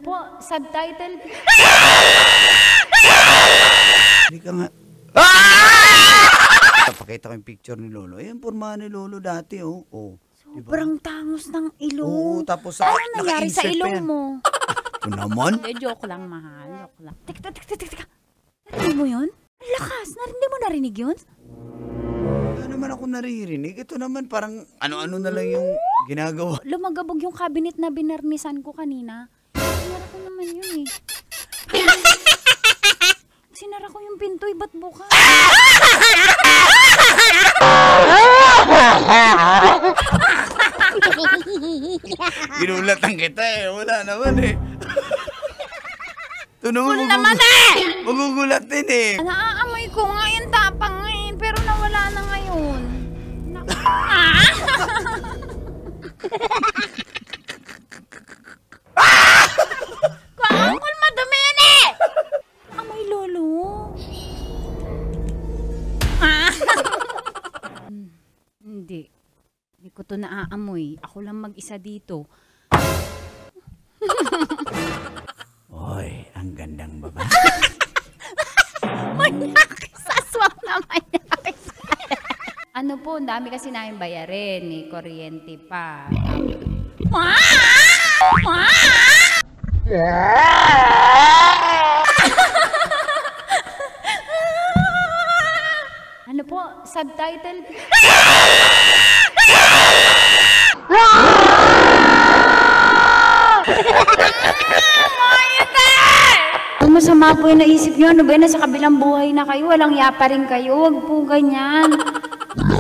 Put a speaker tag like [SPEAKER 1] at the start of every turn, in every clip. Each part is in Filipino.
[SPEAKER 1] po? Subtitle?
[SPEAKER 2] Hindi ka nga. Pakita ko yung picture ni Lolo. Ayan, pormahan ni Lolo dati, oh.
[SPEAKER 1] Sobrang tangos ng ilong.
[SPEAKER 2] Oo, tapos
[SPEAKER 1] ano nangyari sa ilong mo?
[SPEAKER 2] Ito naman.
[SPEAKER 1] Joke lang, mahal. Joke lang. Teka. Narinig mo yun? Ang lakas. Hindi mo narinig yun?
[SPEAKER 2] Wala naman ako naririnig. Ito naman parang ano-ano na lang yung ginagawa.
[SPEAKER 1] Lumagabog yung cabinet na binarnisan ko kanina. Sinara ko naman yun eh. Sinara ko yung pinto, ba't bukas?
[SPEAKER 2] Ginulatan kita eh. Wala naman eh. Ito naman.
[SPEAKER 1] Wala naman eh!
[SPEAKER 2] Magugulat din eh.
[SPEAKER 1] Naaamoy ko nga yung tapang ngayon, pero nawala na ngayon. Kaangkol, madumi yan eh! Amoy Lolo. Hindi ko to naaamoy. Ako lang mag-isa dito.
[SPEAKER 2] Oy, ang gandang babae.
[SPEAKER 1] Manyakis! Aswang na manyakis! Ano po, ang dami kasi namin bayarin. May kuryente pa. Ano po? Subtitle? Masama po yung naisip nyo. Ano ba yun? Nasa kabilang buhay na kayo. Walang yapa rin kayo. Huwag po ganyan.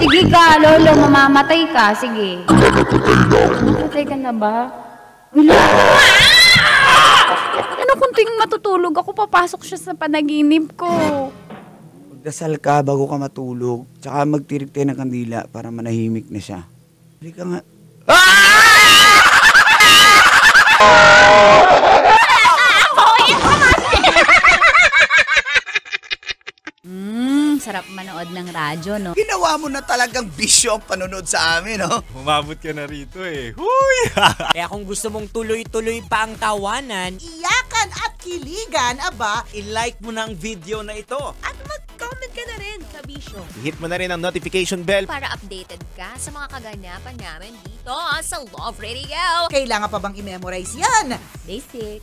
[SPEAKER 1] Sige ka, Lolo. Mamamatay ka. Sige. Mamatay ka na ba? Wala. Ano kung tuwing matutulog ako, papasok siya sa panaginip ko.
[SPEAKER 2] Magdasal ka bago ka matulog. Tsaka magtirik tayo ng kandila para manahimik na siya. Hindi ka nga.
[SPEAKER 1] Sarap manood ng radyo, no?
[SPEAKER 2] Ginawa mo na talagang bisyo ang panonood sa amin, no?
[SPEAKER 3] Umabot ka na rito eh. Huy!
[SPEAKER 4] Kaya kung gusto mong tuloy-tuloy pa ang tawanan,
[SPEAKER 5] iyakan at kiligan, aba,
[SPEAKER 4] i-like mo na ang video na ito.
[SPEAKER 5] at mag-comment ka na rin, kabisyo.
[SPEAKER 3] Hit mo na rin ang notification bell.
[SPEAKER 6] Para updated ka sa mga kaganapan namin dito sa Love Radio.
[SPEAKER 5] Kailangan pa bang i-memorize yan?
[SPEAKER 1] Basic.